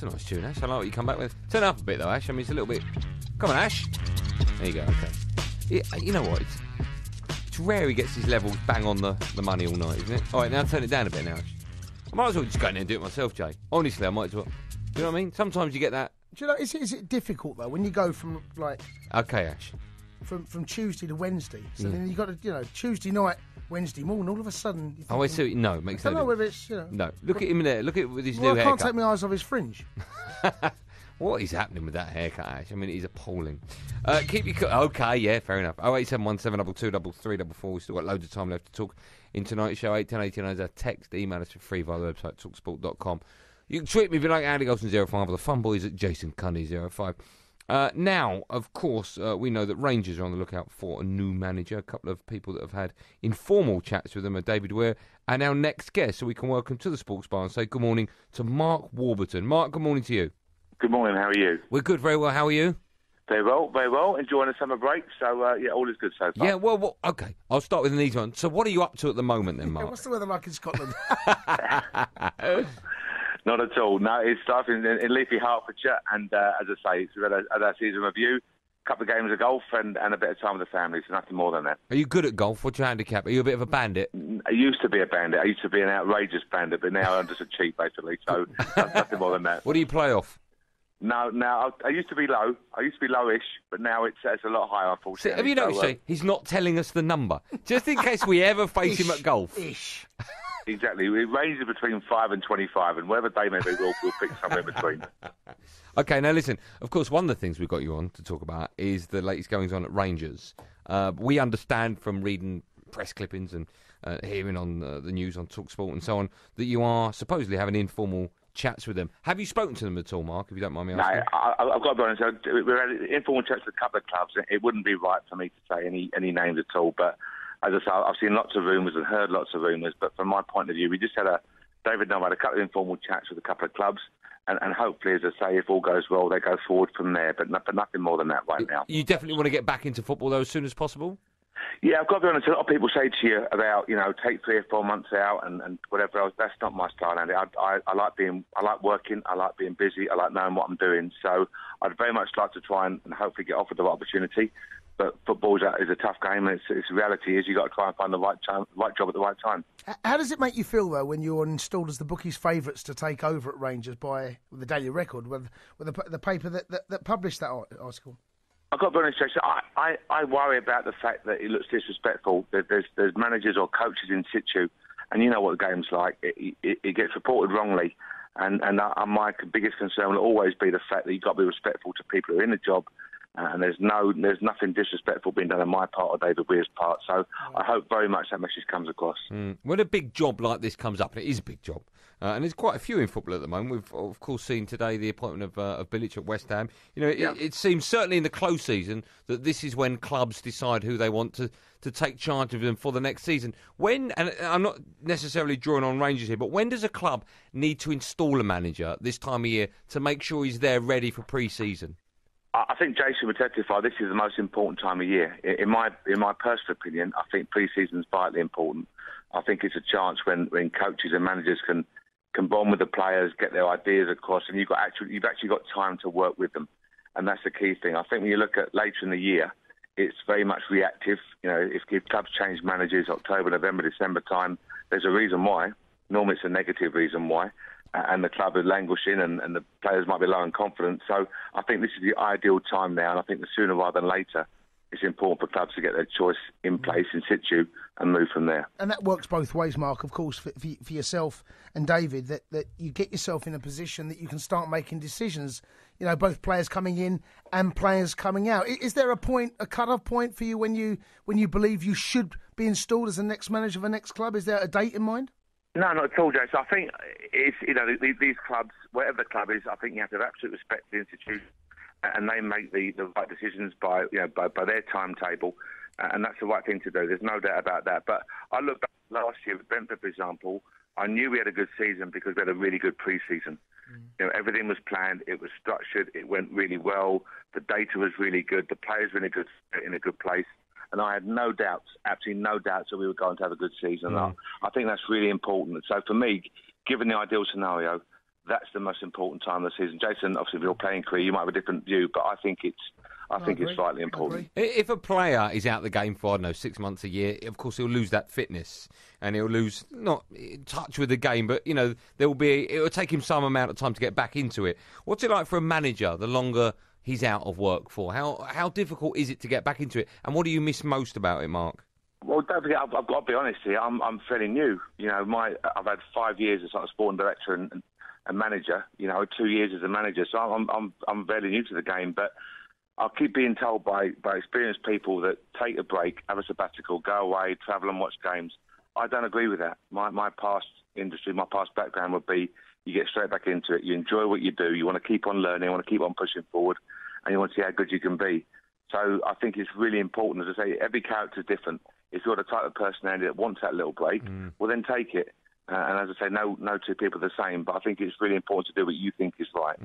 That's a nice tune, Ash. I like what you come back with. Turn it up a bit, though, Ash. I mean, it's a little bit... Come on, Ash. There you go, okay. You know what? It's rare he gets his levels bang on the money all night, isn't it? All right, now turn it down a bit now, Ash. I might as well just go in there and do it myself, Jay. Honestly, I might as well. You know what I mean? Sometimes you get that... Do you know, is it difficult, though, when you go from, like... Okay, Ash. From Tuesday to Wednesday. So then you got to, Tuesday night, Wednesday morning, all of a sudden... I see. No, it makes no difference. I don't know whether it's, No, look at him there. Look at with his new haircut. I can't take my eyes off his fringe. What is happening with that haircut, Ash? I mean, it is appalling. Keep your... Okay, yeah, fair enough. 08717223344. We've still got loads of time left to talk in tonight's show. 81089 is our text. Email us for free via the website, talksport.com. You can tweet me if you like, Andy Golson05, or the fun boys at Jason Cundy05. Now, of course, we know that Rangers are on the lookout for a new manager. A couple of people that have had informal chats with them are David Weir and our next guest. So we can welcome to the Sports Bar and say good morning to Mark Warburton. Mark, good morning to you. Good morning, how are you? We're good, very well. How are you? Very well. Enjoying the summer break, so all is good so far. Yeah, well, okay. I'll start with an easy one. So what are you up to at the moment then, Mark? What's the weather like in Scotland? Not at all. No, it's starting in leafy Hertfordshire, and as I say, we've had our season review, a couple of games of golf, and a bit of time with the family, so nothing more than that. Are you good at golf? What's your handicap? Are you a bit of a bandit? I used to be a bandit. I used to be an outrageous bandit, but now I'm just a cheat, basically, so nothing more than that. What do you play off? No, I used to be low. I used to be lowish, but now it's a lot higher, unfortunately. See, have you noticed, Jay, he's not telling us the number, just in case we ever face him at golf. Ish. Exactly. It ranges between 5 and 25, and whatever day may be, we'll pick somewhere in between. Okay, now listen, of course, one of the things we've got you on to talk about is the latest goings-on at Rangers. We understand from reading press clippings and hearing on the news on TalkSport and so on that you are supposedly having informal chats with them. Have you spoken to them at all, Mark, if you don't mind me asking? No, I've got to be honest. We've had informal chats with a couple of clubs. It wouldn't be right for me to say any names at all, but as I say, I've seen lots of rumours and heard lots of rumours, but from my point of view, we just had David and I had a couple of informal chats with a couple of clubs, and hopefully, as I say, if all goes well, they go forward from there, but nothing more than that right now. You definitely want to get back into football, though, as soon as possible? Yeah, I've got to be honest, a lot of people say to you about, take 3 or 4 months out and whatever else. That's not my style, Andy. I like working, I like being busy, I like knowing what I'm doing, so I'd very much like to try and hopefully get offered the right opportunity. But football is a tough game, and its reality is you've got to try and find the right job at the right time. How does it make you feel, though, when you're installed as the bookies' favourites to take over at Rangers by the Daily Record, with the paper that published that article? I've got to be honest, Jason, I worry about the fact that it looks disrespectful. There's managers or coaches in situ, and you know what the game's like. It gets reported wrongly, and my biggest concern will always be the fact that you've got to be respectful to people who are in the job. And there's nothing disrespectful being done on my part or David Weir's part. So I hope very much that message comes across. When a big job like this comes up, and it is a big job, and there's quite a few in football at the moment. We've of course seen today the appointment of Bilic at West Ham. It seems certainly in the close season that this is when clubs decide who they want to take charge of them for the next season. When, and I'm not necessarily drawing on Rangers here, but when does a club need to install a manager this time of year to make sure he's there ready for pre-season? I think Jason would testify this is the most important time of year. In my personal opinion, I think pre-season is vitally important. I think it's a chance when coaches and managers can bond with the players, get their ideas across, and you've actually got time to work with them. And that's the key thing. I think when you look at later in the year, it's very much reactive. If clubs change managers October, November, December time, there's a reason why. Normally it's a negative reason why. And the club is languishing and the players might be low in confidence. So I think this is the ideal time now, and I think the sooner rather than later, it's important for clubs to get their choice in place, in situ, and move from there. And that works both ways, Mark, of course, for yourself and David, that you get yourself in a position that you can start making decisions, both players coming in and players coming out. Is there a cut-off point for you when you believe you should be installed as the next manager of a next club? Is there a date in mind? No, not at all, Jason. I think it's these clubs, whatever the club is, I think you have to have absolute respect for the institution, and they make the right decisions by their timetable, and that's the right thing to do. There's no doubt about that. But I look back last year with Brentford, for example. I knew we had a good season because we had a really good pre-season. Everything was planned, it was structured, it went really well. The data was really good. The players were in a good place. And I had no doubts, absolutely no doubts that we were going to have a good season. I think that's really important. So for me, given the ideal scenario, that's the most important time of the season. Jason, obviously, with your playing career, you might have a different view, but I think it's vitally important. If a player is out the game for, I don't know, 6 months, a year, of course he'll lose that fitness and he'll lose, not in touch with the game, but, you know, it will take him some amount of time to get back into it. What's it like for a manager the longer he's out of work for? How difficult is it to get back into it? And what do you miss most about it, Mark? Well, don't forget, I've got to be honest here. I'm fairly new. You know, I've had 5 years as sort of sporting director and manager. You know, 2 years as a manager, so I'm fairly new to the game. But I keep being told by experienced people that take a break, have a sabbatical, go away, travel and watch games. I don't agree with that. My past industry, my past background would be you get straight back into it. You enjoy what you do. You want to keep on learning. You want to keep on pushing forward, and you want to see how good you can be. So I think it's really important. As I say, every character is different. If you're the type of personality that wants that little break, well, then take it. And as I say, no two people are the same. But I think it's really important to do what you think is right.